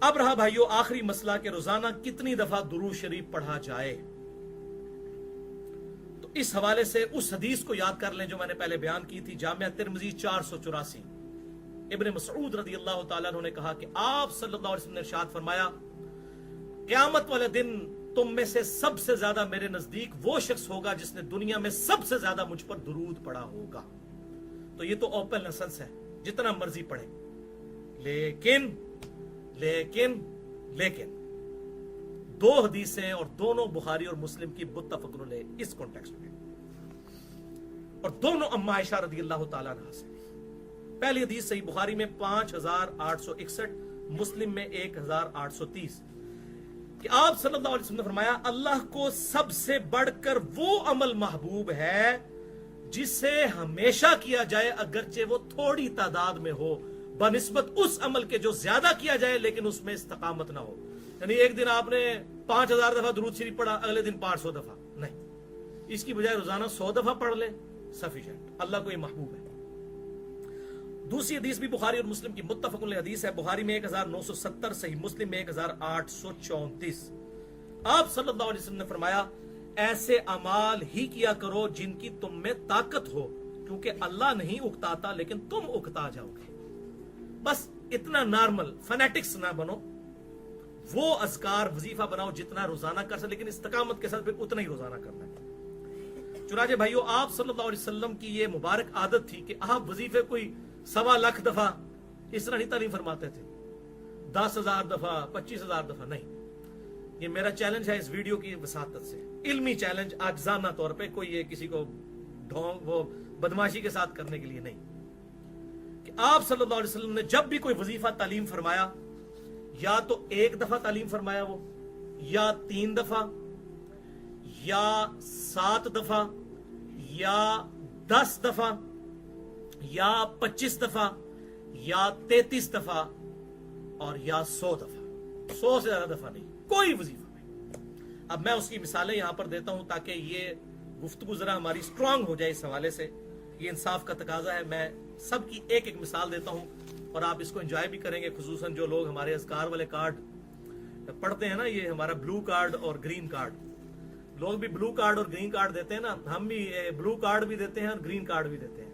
अब रहा भाइयों आखिरी मसला कि रोजाना कितनी दफा दुरूद शरीफ पढ़ा जाए। तो इस हवाले से उस हदीस को याद कर लें जो मैंने पहले बयान की थी, जामिया तिरमिज़ी 484। इब्न मसऊद रज़ी अल्लाह तआला अन्हु ने कहा कि आप सल्लल्लाहु अलैहि वसल्लम ने इरशाद फरमाया, क़यामत वाले दिन तुम में से सबसे ज्यादा मेरे नजदीक वो शख्स होगा जिसने दुनिया में सबसे ज्यादा मुझ पर दुरूद पढ़ा होगा। तो ये तो ओपन लाइसेंस है, जितना मर्जी पढ़े, लेकिन लेकिन लेकिन दो हदीसें और दोनों बुखारी और मुस्लिम की मुत्तफ़क़ुन अलैह इस कॉन्टेक्स्ट में, और दोनों अम्मा आयशा रज़ी अल्लाह तआला अन्हा से। पहली हदीस सही बुखारी में 5861, मुस्लिम में 1830 कि आप सल्लल्लाहु अलैहि वसल्लम ने फरमाया, अल्लाह को सबसे बढ़कर वो अमल महबूब है जिसे हमेशा किया जाए अगरचे वो थोड़ी तादाद में हो, बनिस्बत उस अमल के जो ज्यादा किया जाए लेकिन उसमें इस्तकामत ना हो। यानी एक दिन आपने 5000 दफा दुरूद शरीफ पढ़ा, अगले दिन 500 दफा नहीं, इसकी बजाय रोजाना 100 दफा पढ़ ले, सफिशिएंट। अल्लाह को ये महबूब है। दूसरी हदीस भी बुखारी और मुस्लिम की मुत्तफ़क़ुन अलैह हदीस है, बुखारी में 1970, सही मुस्लिम में 1834। आप सल्लल्लाहु अलैहि वसल्लम ने फरमाया, ऐसे अमाल ही किया करो जिनकी तुम में ताकत हो, क्योंकि अल्लाह नहीं उकताता लेकिन तुम उकता जाओगे। बस इतना नॉर्मल फैनेटिक्स ना बनो, वो अज़कार वजीफा बनाओ जितना रोजाना कर सके, लेकिन इस्तकामत के साथ फिर उतना ही रोजाना करना है। चुनाचे भाइयों, आप सल्लल्लाहु अलैहि वसल्लम की ये मुबारक आदत थी कि आप वजीफे कोई 1.25 लाख दफा इस तरह नहीं तालीम फरमाते थे, 10,000 दफा, 25,000 दफा नहीं। ये मेरा चैलेंज है इस वीडियो की वसातत से, इल्मी चैलेंज, आजाना तौर पे, कोई ये किसी को ढोंग वो बदमाशी के साथ करने के लिए नहीं, कि आप सल्लल्लाहु अलैहि वसल्लम ने जब भी कोई वजीफा तालीम फरमाया, या तो 1 दफा तालीम फरमाया वो, या 3 दफा, या 7 दफा, या 10 दफा, या 25 दफा, या 33 दफा, और या 100 दफा। 100 से ज्यादा दफा नहीं कोई वजीफा में। अब मैं उसकी मिसालें यहां पर देता हूं ताकि ये गुफ्तगू जरा हमारी स्ट्रांग हो जाए। इस हवाले से ये इंसाफ का तकाजा है। मैं सबकी एक एक मिसाल देता हूं और आप इसको एंजॉय भी करेंगे, खुसूसन जो लोग हमारे अज़कार वाले कार्ड पढ़ते हैं ना, ये हमारा ब्लू कार्ड और ग्रीन कार्ड, लोग भी ब्लू कार्ड और ग्रीन कार्ड देते हैं ना, हम भी ब्लू कार्ड भी देते हैं और ग्रीन कार्ड भी देते हैं,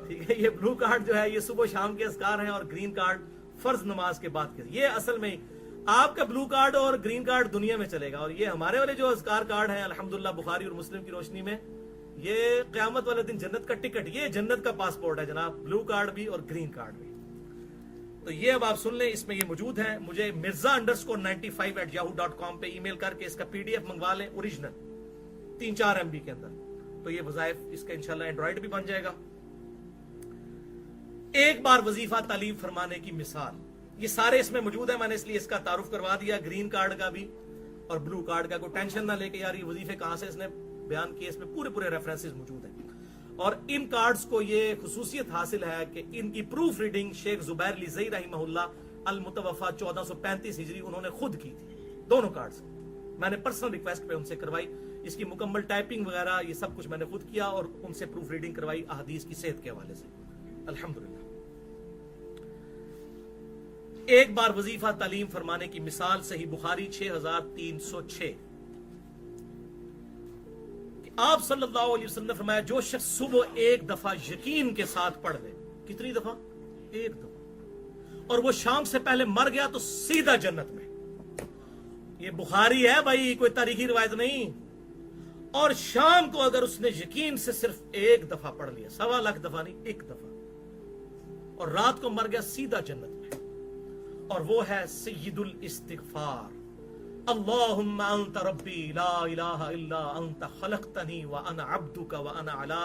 ठीक है। ये ब्लू कार्ड जो है ये सुबह शाम के अज़कार हैं, और ग्रीन कार्ड फर्ज नमाज के बाद के। ये असल में आपका ब्लू कार्ड और ग्रीन कार्ड दुनिया में चलेगा, और ये हमारे वाले जो अज़कार कार्ड हैं अल्हम्दुलिल्लाह बुखारी और मुस्लिम की रोशनी में, ये क़यामत वाले दिन जन्नत का टिकट, ये जन्नत का पासपोर्ट है जनाब, ब्लू कार्ड भी और ग्रीन कार्ड भी। तो ये अब आप सुन लें, इसमें ये मौजूद है। मुझे mirza_95@yahoo.com पे ईमेल करके इसका PDF मंगवा लें, ओरिजिनल 3-4 MB के अंदर, तो ये वज़ाइफ इसका इंशाल्लाह एंड्रॉइड भी बन जाएगा। एक बार वजीफा तालीम फरमाने की मिसाल, ये सारे इसमें मौजूद है, मैंने इसलिए इसका तारुफ करवा दिया, ग्रीन कार्ड का भी और ब्लू कार्ड का। कोई टेंशन ना लेके यार ये वजीफे कहां से इसने बयान किए, इसमें पूरे पूरे रेफरेंसेस मौजूद हैं। और इन कार्ड्स को ये खुसूसियत हासिल है कि इनकी प्रूफ रीडिंग शेख जुबैर लिज़ई रहमहुल्लाह अल मुतवफ़ा 1435 हिजरी उन्होंने खुद की थी। दोनों कार्ड्स मैंने पर्सनल रिक्वेस्ट पे उनसे करवाई, इसकी मुकम्मल टाइपिंग वगैरह ये सब कुछ मैंने खुद किया और उनसे प्रूफ रीडिंग करवाई अहदीस की सेहत के हवाले से, अल्हम्दुलिल्लाह। एक बार वजीफा तालीम फरमाने की मिसाल सही बुखारी 6306 कि आप सल्लल्लाहु अलैहि वसल्लम ने फरमाया, जो शख्स सुबह 1 दफा यकीन के साथ पढ़ ले, कितनी दफा? 1 दफा, और वो शाम से पहले मर गया तो सीधा जन्नत में। ये बुखारी है भाई, कोई तारीखी रिवायत नहीं। और शाम को अगर उसने यकीन से सिर्फ 1 दफा पढ़ लिया, 1.25 लाख दफा नहीं, 1 दफा, और रात को मर गया सीधा जन्नत में। और वो है सय्यिदुल इस्तिगफार, अल्लाहुम्मा अंत रब्बी ला इलाहा इल्ला अंत खलक़तनी व अना अब्दुका व अना अला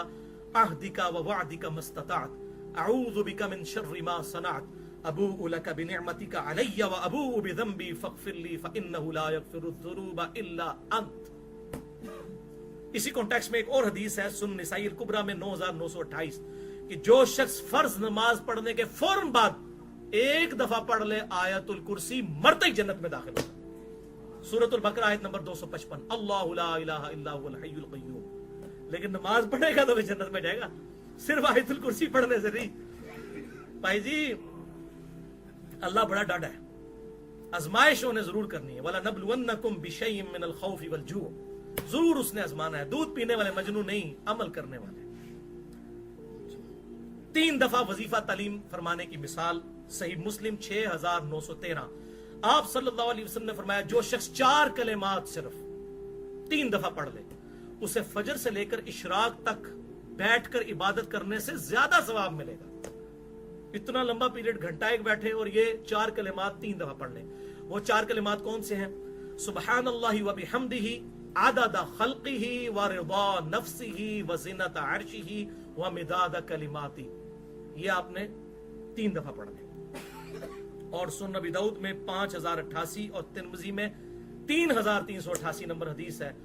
अहदिका व वअदिका मस्ततअत अऊज़ु बिका मिन शर्रि मा सनअत अबूउ लका बिनिअमतिका अलय्या व अबूउ बिज़ंबी फ़ग़फ़िरली फ़इन्नहु ला यग़फ़िरुज़्ज़ुनूबा इल्ला अंत। इसी कॉन्टेक्स्ट में एक और हदीस है सुनन निसाई अल कुबरा में 9928 कि जो शख्स फर्ज नमाज पढ़ने के फौरन बाद 1 दफा पढ़ ले आयतुल कुर्सी, मरते ही जन्नत में दाखिल होगा। सूरतुल बकरा आयत नंबर 255, अल्लाहु ला इलाहा इल्ला हुवल हय्युल क़य्यूम। लेकिन नमाज पढ़ेगा तो भी जन्नत में जाएगा, सिर्फ आयतुल कुर्सी पढ़ने से नहीं। भाई जी अल्लाह बड़ा डाढ़ा है, आजमाइश उन्हें जरूर करनी है। वला नबलुवन्नकुम बिशैइन मिनल खौफि वल जू, जरूर उसने आजमाना है। दूध पीने वाले मजनू नहीं, अमल करने वाले। 3 दफा वजीफा तालीम फरमाने की मिसाल सही मुस्लिम 6913। आप सल्लल्लाहु अलैहि वसल्लम ने फरमाया जो शख्स 4 कलिमात सिर्फ 3 दफा पढ़ ले, उसे फजर से लेकर इशराक तक बैठकर इबादत करने से ज्यादा सवाब मिलेगा। इतना लंबा पीरियड, घंटा एक बैठे और ये 4 कलिमात 3 दफा पढ़ ले। वो 4 कलिमात कौन से हैं? सुब्हानल्लाहि व बिहम्दिही आदादा खल्किही व रिदा नफ्सिही व ज़िनत अर्शिही व मिदाद कलिमाती। ये आपने 3 दफा पढ़ ले। और सुनन नबी दाऊद में 5088 और तिरमिजी में 3388 नंबर हदीस है,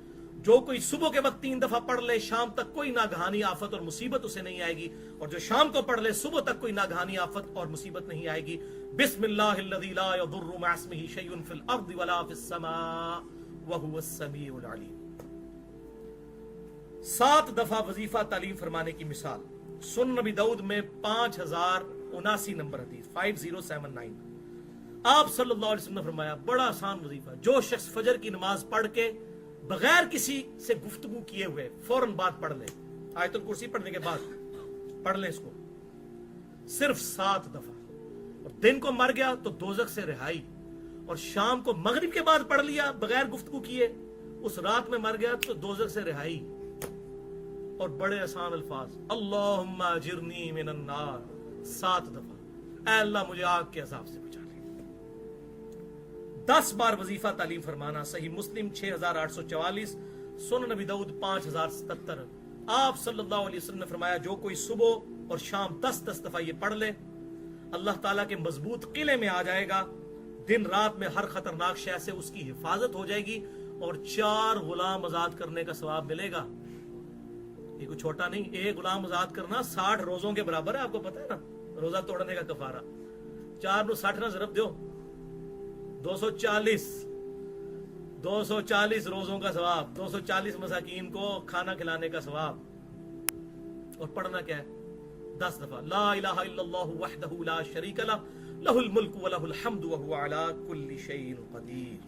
जो कोई सुबह के वक्त 3 दफा पढ़ ले, शाम तक कोई नागहानी आफत और मुसीबत उसे नहीं आएगी। और जो शाम को पढ़ ले, सुबह तक कोई नागहानी आफत और मुसीबत नहीं आएगी। बिस्मिल्लाहिल्लज़ी ला यदुर्रु मअ इस्मिही शैउन फिल अर्दि वला फिस समा व हुवस समीउल अलीम। 7 दफा वजीफा तालीम फरमाने की मिसाल सुनन नबी दाऊद में 5079 नंबर हदीस 5079। आप सल्लल्लाहु अलैहि वसल्लम ने फरमाया बड़ा आसान वजीफा, जो शख्स फजर की नमाज पढ़ के बगैर किसी से गुफ्तगू किए हुए फौरन बाद पढ़ ले, आयतुल कुर्सी पढ़ने के बाद पढ़ ले इसको सिर्फ 7 दफा, और दिन को मर गया तो दोजख से रिहाई, और शाम को मगरिब के बाद पढ़ लिया बगैर गुफ्तगू किए, उस रात में मर गया तो दोजख से रिहाई। और बड़े आसान अल्फाज, अल्लाहुम्मा अजिरनी मिनन नार 7 दफा, ऐ अल्लाह मुझे आग के अजाब से बचा ले। 10 बार वजीफा तालीम फरमाना सही मुस्लिम 6844, सुनन नबी दाऊद 5077। आप सल्लल्लाहु अलैहि वसल्लम ने फरमाया जो कोई सुबह और शाम 10-10 दफा ये पढ़ ले, अल्लाह ताला के मजबूत किले में आ जाएगा। दिन रात में हर खतरनाक शय से उसकी हिफाजत हो जाएगी और 4 गुलाम आजाद करने का सवाब मिलेगा। ये कोई छोटा नहीं, एक गुलाम आजाद करना 60 रोजों के बराबर है। आपको पता है ना, रोजा तोड़ने का कफारा 4 नु 60 ना जरब दो 240 रोजों का सवाब, 240 मसाकीन को खाना खिलाने का सवाब। और पढ़ना क्या है? 10 दफा ला इलाहा इल्लल्लाहु वहदहु ला शरीका लह लहुल मुल्कु व लहुल हम्दु व हुवा अला कुल्ली शैइन कदीर।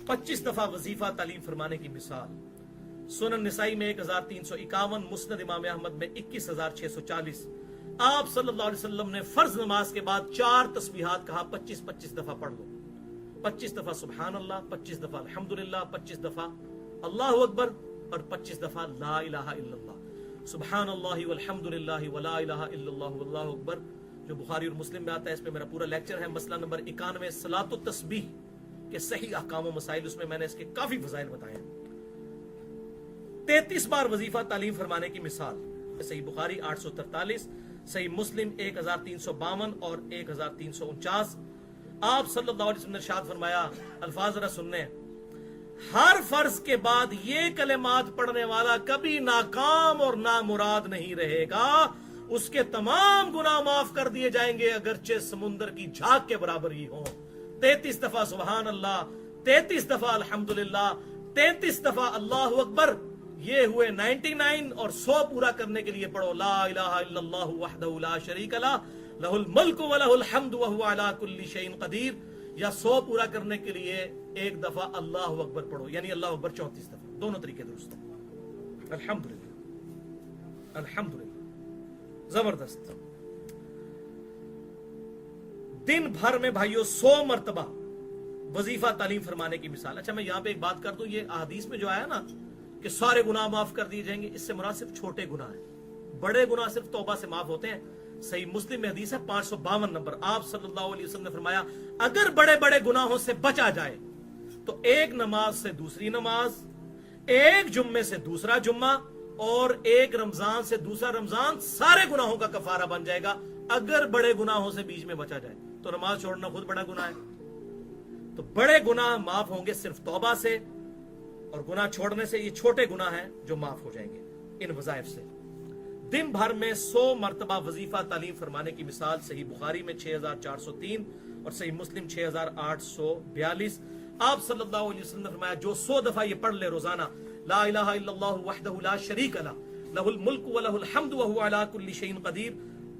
25 दफा वजीफा तालीम फरमाने की मिसाल सुनन निसाई में 1351, मुस्नद इमाम अहमद में 21640। आप सल्लल्लाहु अलैहि वसल्लम ने फर्ज नमाज के बाद 4 तस्बीहात कहा, 25-25 दफा पढ़ लो। 25 दफा सुभान अल्लाह, 25 दफा अल्हम्दुलिल्लाह, 25 दफा अल्लाहु अकबर और 25 दफा ला इलाहा इल्लल्लाह। सुभान अल्लाह वल्हम्दुलिल्लाह व ला इलाहा इल्लल्लाह वल्लाहु अकबर, जो बुखारी और मुस्लिम में आता है। इस पे मेरा पूरा लेक्चर है, मसला नंबर 91 सलातो तस्बीह के सही अहकाम व मसाइल, उसमें मैंने इसके काफी फजाइल बताए हैं। 33 बार वजीफा तालीम फरमाने की मिसाल सही बुखारी 843, सही मुस्लिम 1352 और 1349। आप सल्लल्लाहु अलैहि वसल्लम ने इरशाद फरमाया, अल्फाज जरा सुनने, हर फर्ज के बाद ये कलिमात पढ़ने वाला कभी नाकाम और नामुराद नहीं रहेगा, उसके तमाम गुनाह माफ कर दिए जाएंगे अगरचे समुंदर की झाग के बराबर ही हो। 33 दफा सुभान अल्लाह, 33 दफा अल्हम्दुलिल्लाह, 33 दफा अल्लाहु अकबर। ये हुए 99, और 100 पूरा करने के लिए पढ़ो ला इलाहा इल्लल्लाहु वहदहु ला शरीका लह लहुल मुल्कु व लहुल हम्दु व हुवा अला कुल्ली शैइन कदीर। या 100 पूरा करने के लिए 1 दफा अल्लाहु अकबर पढ़ो, यानी अल्लाहु अकबर 34 दफा। दोनों तरीके दुरुस्त है। अल्हम्दुलिल्लाह, अल्हम्दुलिल्लाह, जबरदस्त। दिन भर में भाइयों 100 मरतबा वजीफा तालीम फरमाने की मिसाल। अच्छा, मैं यहां पे एक बात कर दूं, ये अहदीस में जो आया ना कि सारे गुनाह माफ कर दिए जाएंगे, इससे मुराद सिर्फ छोटे गुनाह है, बड़े गुनाह सिर्फ तौबा से माफ होते हैं। सही मुस्लिम में हदीस है 552 नंबर। आप सल्लल्लाहु अलैहि वसल्लम ने फरमाया अगर बड़े बड़े गुनाहों से बचा जाए तो एक नमाज से दूसरी नमाज, एक जुम्मे से दूसरा जुम्मा और एक रमजान से दूसरा रमजान सारे गुनाहों का कफारा बन जाएगा। अगर बड़े गुनाहों से बीच में बचा जाए तो नमाज छोड़ना खुद बड़ा गुनाह है। तो बड़े गुनाह माफ होंगे सिर्फ तौबा से, और गुनाह छोड़ने से ये छोटे गुनाह हैं जो माफ हो जाएंगे इन वज़ाइफ से। दिन भर में 100 मरतबा वजीफा तालीम फरमाने की मिसाल सही बुखारी में 6403 और सही मुस्लिम 6842। आप सल्लल्लाहु अलैहि वसल्लम ने फरमाया जो 100 दफा ये पढ़ ले रोजाना, ला इलाहा इल्लल्लाहु वहदहु ला शरीका लह लहुल मुल्कु व लहुल हम्दु व हुवा अला कुल्ली शैइन कदीर,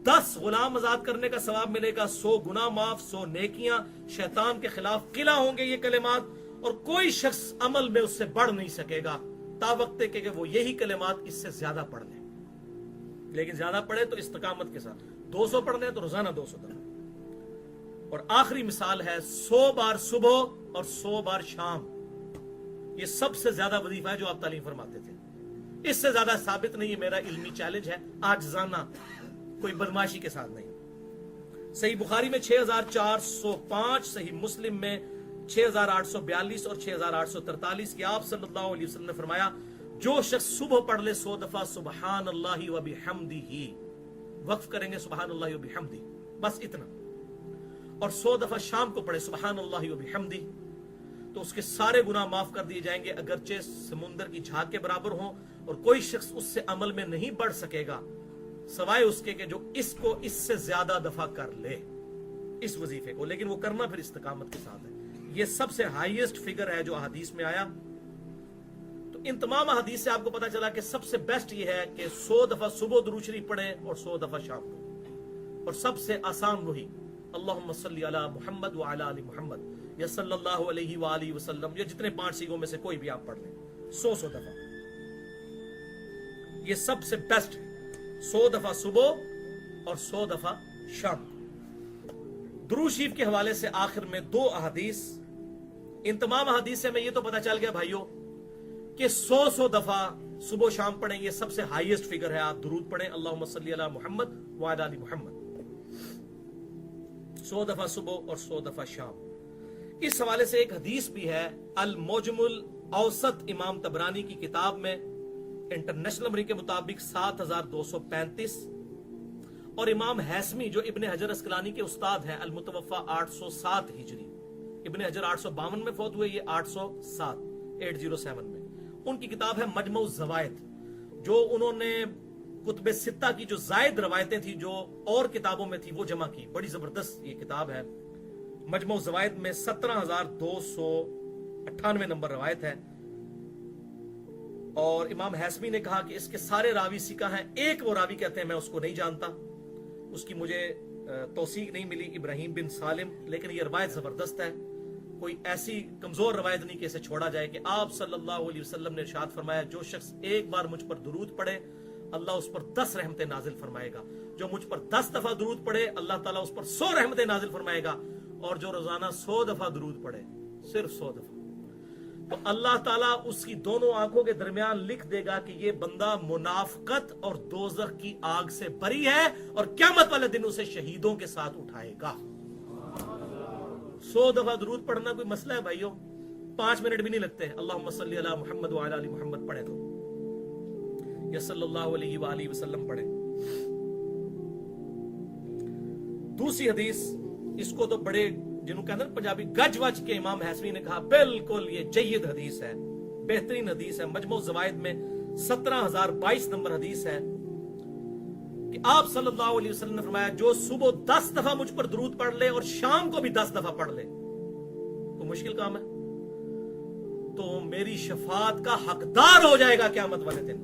10 गुलाम आजाद करने का सवाब मिलेगा, 100 गुनाह माफ, 100 नेकियां, शैतान के खिलाफ किला होंगे ये कलिमात, और कोई शख्स अमल में उससे बढ़ नहीं सकेगा तावक्ते के वो यही कलिमात इससे ज्यादा पढ़ ले। लेकिन ज्यादा पढ़े तो इस्तकामत के साथ, 200 पढ़ने तो रोजाना 200 दफा। और आखिरी मिसाल है 100 बार सुबह और 100 बार शाम। ये सबसे ज्यादा वजीफा है जो आप तालीम फरमाते थे, इससे ज्यादा साबित नहीं है। मेरा इल्मी चैलेंज है आजजाना, कोई बदमाशी के साथ नहीं। सही बुखारी में 6405, सही मुस्लिम में 6842 और 6843 की आप सल्लल्लाहु अलैहि वसल्लम ने फरमाया, जो शख्स सुबह पढ़ ले 100 दफा सुबहान अल्लाहि व बिहम्दिही, वक्फ करेंगे सुबहान अल्लाहि व बिहम्दी, बस इतना, और 100 दफा शाम को पढ़े सुबहान अल्लाहि व बिहम्दी, तो उसके सारे गुनाह माफ कर दिए जाएंगे, अगरचे समुंदर की झाग के बराबर हों। और कोई शख्स उससे अमल में नहीं बढ़ सकेगा सवाए उसके कि जो इसको इससे ज्यादा दफा कर ले, इस वजीफे को। लेकिन वो करना फिर इस्तकामत के साथ है। ये सबसे हाईएस्ट फिगर है जो हदीस में आया। तो इन तमाम हदीस से आपको पता चला कि सबसे बेस्ट ये है कि 100 दफा सुबह दुरूद शरीफ पढ़ें और 100 दफा शाम को। और सबसे आसान वही अल्लाहुम्मा सल्ली अला मुहम्मद व अला आलि मुहम्मद या सल्लल्लाहु अलैहि व आलिहि वसल्लम, ये जितने 5 सीगों में से कोई भी आप पढ़ लें 100 दफा, ये सबसे बेस्ट है। 100 दफा सुबह और 100 दफा शाम। दुरूद शरीफ के हवाले से आखिर में 2 अहादीस। इन तमाम अहादीस से हमें ये तो पता चल गया भाइयों कि 100 दफा सुबह शाम पढ़ें, ये सबसे हाईएस्ट फिगर है। आप दुरूद पढ़ें अल्लाहुम्मा सल्ली अला मुहम्मद व अला आलि मुहम्मद, 100 दफा सुबह और 100 दफा शाम। इस हवाले से एक हदीस भी है अल मुजमुल औसत, इमाम तबरानी की किताब में, इंटरनेशनल नंबर के मुताबिक 7235, और इमाम हैसमी जो इब्ने हजर अस्कलानी के उस्ताद हैं, अल मुतवफ़ा 807 हिजरी, इब्ने हजर 852 में फौत हुए, ये 807 में। उनकी किताब है मजमू ज़वायद, जो उन्होंने कुतुब सित्ता की जो जायद रवायतें थी जो और किताबों में थी वो जमा की। बड़ी जबरदस्त ये किताब है। मजमू ज़वायद में 17298 नंबर रवायत है। और इमाम हैसमी ने कहा कि इसके सारे रावी सिका हैं, एक वो रावी कहते हैं मैं उसको नहीं जानता, उसकी मुझे तौसीक नहीं मिली, इब्राहिम बिन सालिम, लेकिन ये रवायत जबरदस्त है। कोई ऐसी कमजोर रवायत नहीं कि इसे छोड़ा जाए कि आप सल्लल्लाहु अलैहि वसल्लम ने इरशाद फरमाया, जो शख्स एक बार मुझ पर दुरूद पढ़े अल्लाह उस पर 10 रहमतें नाजिल फरमाएगा, जो मुझ पर 10 दफा दुरूद पढ़े अल्लाह ताला उस पर 100 रहमतें नाजिल फरमाएगा, और जो रोजाना 100 दफा दुरूद पढ़े, सिर्फ 100 दफा, तो अल्लाह ताला उसकी दोनों आंखों के दरमियान लिख देगा कि ये बंदा मुनाफकत और दोज़ख की आग से बरी है, और क़यामत वाले दिन उसे शहीदों के साथ उठाएगा। 100 दफा दुरूद पढ़ना कोई मसला है भाइयों? 5 मिनट भी नहीं लगते। अल्लाहुम्मा सल्ली अला मुहम्मद व अला आलि मुहम्मद पढ़े तो, या सल्लल्लाहु अलैहि व आलिहि वसल्लम पढ़े। दूसरी हदीस, इसको तो बड़े जिन्होंने कहते हैं पंजाबी गज वज के इमाम हैसमी ने कहा बिल्कुल ये जय्यद हदीस है, बेहतरीन हदीस है। मजमू ज़वायद में 17022 नंबर हदीस है कि आप सल्लल्लाहु अलैहि वसल्लम ने फरमाया, जो सुबह 10 दफा मुझ पर दुरूद पढ़ ले और शाम को भी 10 दफा पढ़ ले, तो मुश्किल काम है, तो मेरी शफाअत का हकदार हो जाएगा क़यामत वाले दिन।